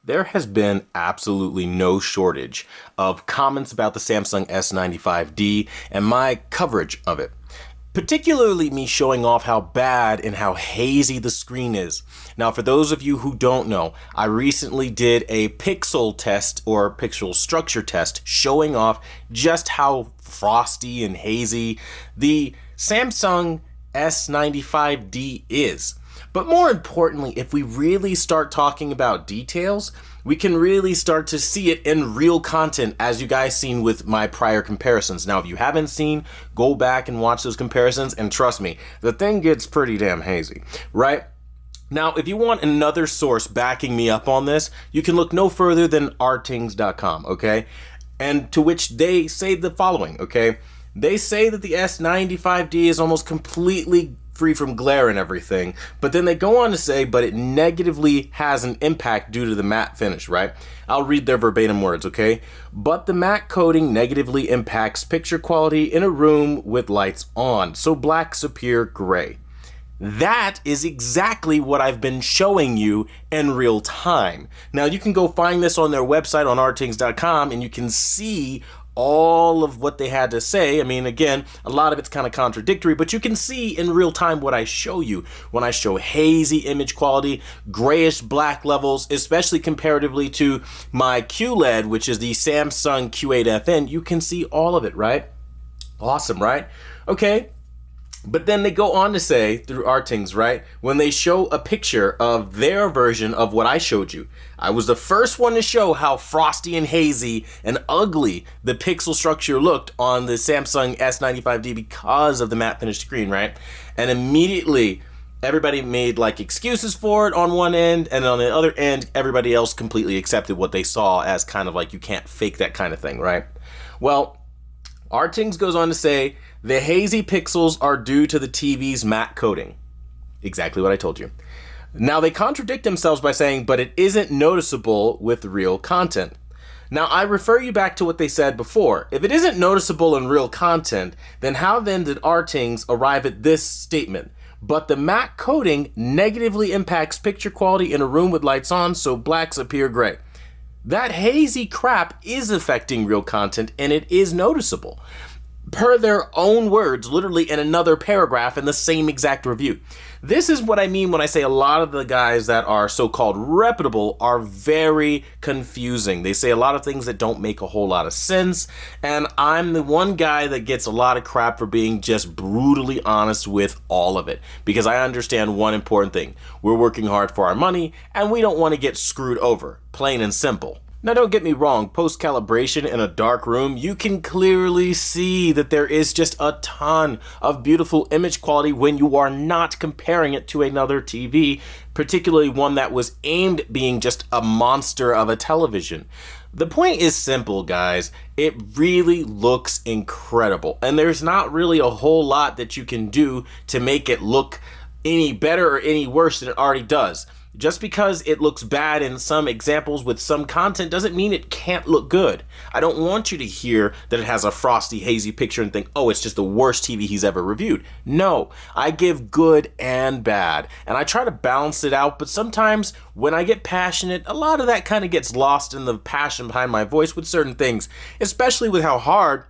There has been absolutely no shortage of comments about the Samsung S95D and my coverage of it. Particularly me showing off how bad and how hazy the screen is. Now, for those of you who don't know, I recently did a pixel test or pixel structure test showing off just how frosty and hazy the Samsung S95D is. But more importantly, if we really start talking about details, we can really start to see it in real content, as you guys seen with my prior comparisons. Now, if you haven't seen, go back and watch those comparisons, and trust me, the thing gets pretty damn hazy, right? Now, if you want another source backing me up on this, you can look no further than Rtings.com, okay? And to which they say the following, okay? They say that the S95D is almost completely free from glare and everything, but then they go on to say, but it negatively has an impact due to the matte finish, right? I'll read their verbatim words, okay? But the matte coating negatively impacts picture quality in a room with lights on, so blacks appear gray. That is exactly what I've been showing you in real time. Now, you can go find this on their website on rtings.com, and you can see all of what they had to say. I mean, again, a lot of it's kind of contradictory, but you can see in real time what I show you when I show hazy image quality, grayish black levels, especially comparatively to my QLED, which is the Samsung Q8FN. You can see all of it, right? Awesome, right? Okay. But then they go on to say, through Rtings, right, when they show a picture of their version of what I showed you, I was the first one to show how frosty and hazy and ugly the pixel structure looked on the Samsung S95D because of the matte finish screen, right? And immediately, everybody made like excuses for it on one end, and on the other end, everybody else completely accepted what they saw as kind of like, you can't fake that kind of thing, right? Well, Rtings goes on to say, the hazy pixels are due to the TV's matte coating. Exactly what I told you. Now, they contradict themselves by saying, but it isn't noticeable with real content. Now, I refer you back to what they said before. If it isn't noticeable in real content, then how then did Rtings arrive at this statement? But the matte coating negatively impacts picture quality in a room with lights on, so blacks appear gray. That hazy crap is affecting real content, and it is noticeable. Per their own words, literally in another paragraph in the same exact review. This is what I mean when I say a lot of the guys that are so-called reputable are very confusing. They say a lot of things that don't make a whole lot of sense, and I'm the one guy that gets a lot of crap for being just brutally honest with all of it, because I understand one important thing. We're working hard for our money, and we don't want to get screwed over, plain and simple. Now, don't get me wrong, post-calibration in a dark room, you can clearly see that there is just a ton of beautiful image quality when you are not comparing it to another TV, particularly one that was aimed at being just a monster of a television. The point is simple, guys. It really looks incredible, and there's not really a whole lot that you can do to make it look any better or any worse than it already does. Just because it looks bad in some examples with some content doesn't mean it can't look good. I don't want you to hear that it has a frosty, hazy picture and think, oh, it's just the worst TV he's ever reviewed. No, I give good and bad, and I try to balance it out, but sometimes when I get passionate, a lot of that kind of gets lost in the passion behind my voice with certain things, especially with how hard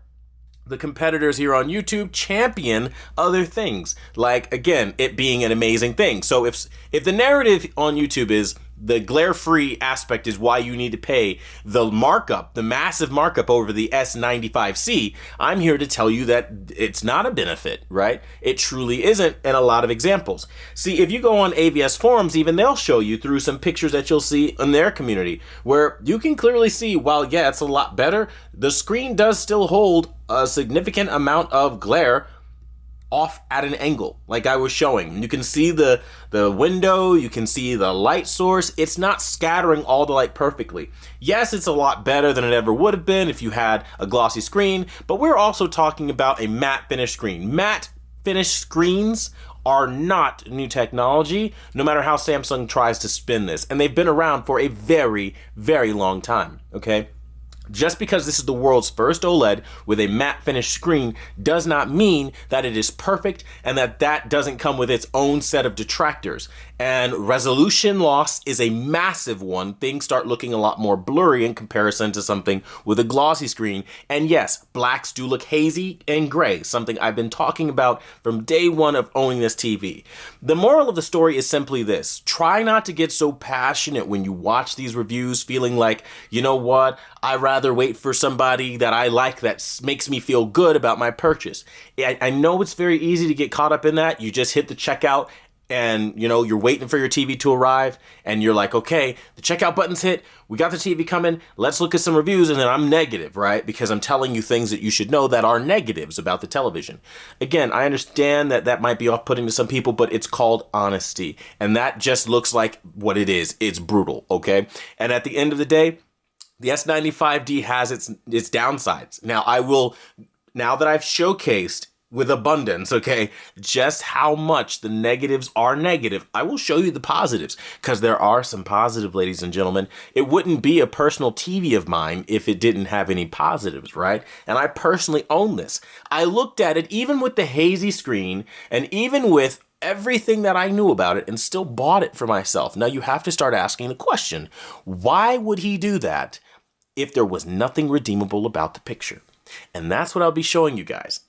the competitors here on YouTube champion other things, like, again, it being an amazing thing. So if the narrative on YouTube is the glare-free aspect is why you need to pay the markup, the massive markup over the S95C, I'm here to tell you that it's not a benefit, right? It truly isn't in a lot of examples. See, if you go on AVS forums, even they'll show you through some pictures that you'll see in their community, where you can clearly see, while yeah, it's a lot better, the screen does still hold a significant amount of glare off at an angle, like I was showing. You can see the window, you can see the light source. It's not scattering all the light perfectly. Yes, it's a lot better than it ever would have been if you had a glossy screen, but we're also talking about a matte finish screen. Matte finish screens are not new technology, no matter how Samsung tries to spin this, and they've been around for a very, very long time, okay? Just because this is the world's first OLED with a matte finish screen does not mean that it is perfect and that doesn't come with its own set of detractors. And resolution loss is a massive one. Things start looking a lot more blurry in comparison to something with a glossy screen. And yes, blacks do look hazy and gray, something I've been talking about from day one of owning this TV. The moral of the story is simply this: try not to get so passionate when you watch these reviews, feeling like, you know what, I'd rather wait for somebody that I like that makes me feel good about my purchase. I know it's very easy to get caught up in that. You just hit the checkout and, you know, you're waiting for your TV to arrive and you're like, okay, the checkout button's hit, we got the TV coming, let's look at some reviews, and then I'm negative, right? Because I'm telling you things that you should know that are negatives about the television. Again, I understand that that might be off-putting to some people, but it's called honesty. And that just looks like what it is. It's brutal, okay? And at the end of the day, the S95D has its downsides. Now that I've showcased with abundance, okay, just how much the negatives are negative, I will show you the positives, because there are some positive, ladies and gentlemen. It wouldn't be a personal TV of mine if it didn't have any positives, right? And I personally own this. I looked at it even with the hazy screen and even with everything that I knew about it and still bought it for myself. Now you have to start asking the question, why would he do that if there was nothing redeemable about the picture? And that's what I'll be showing you guys.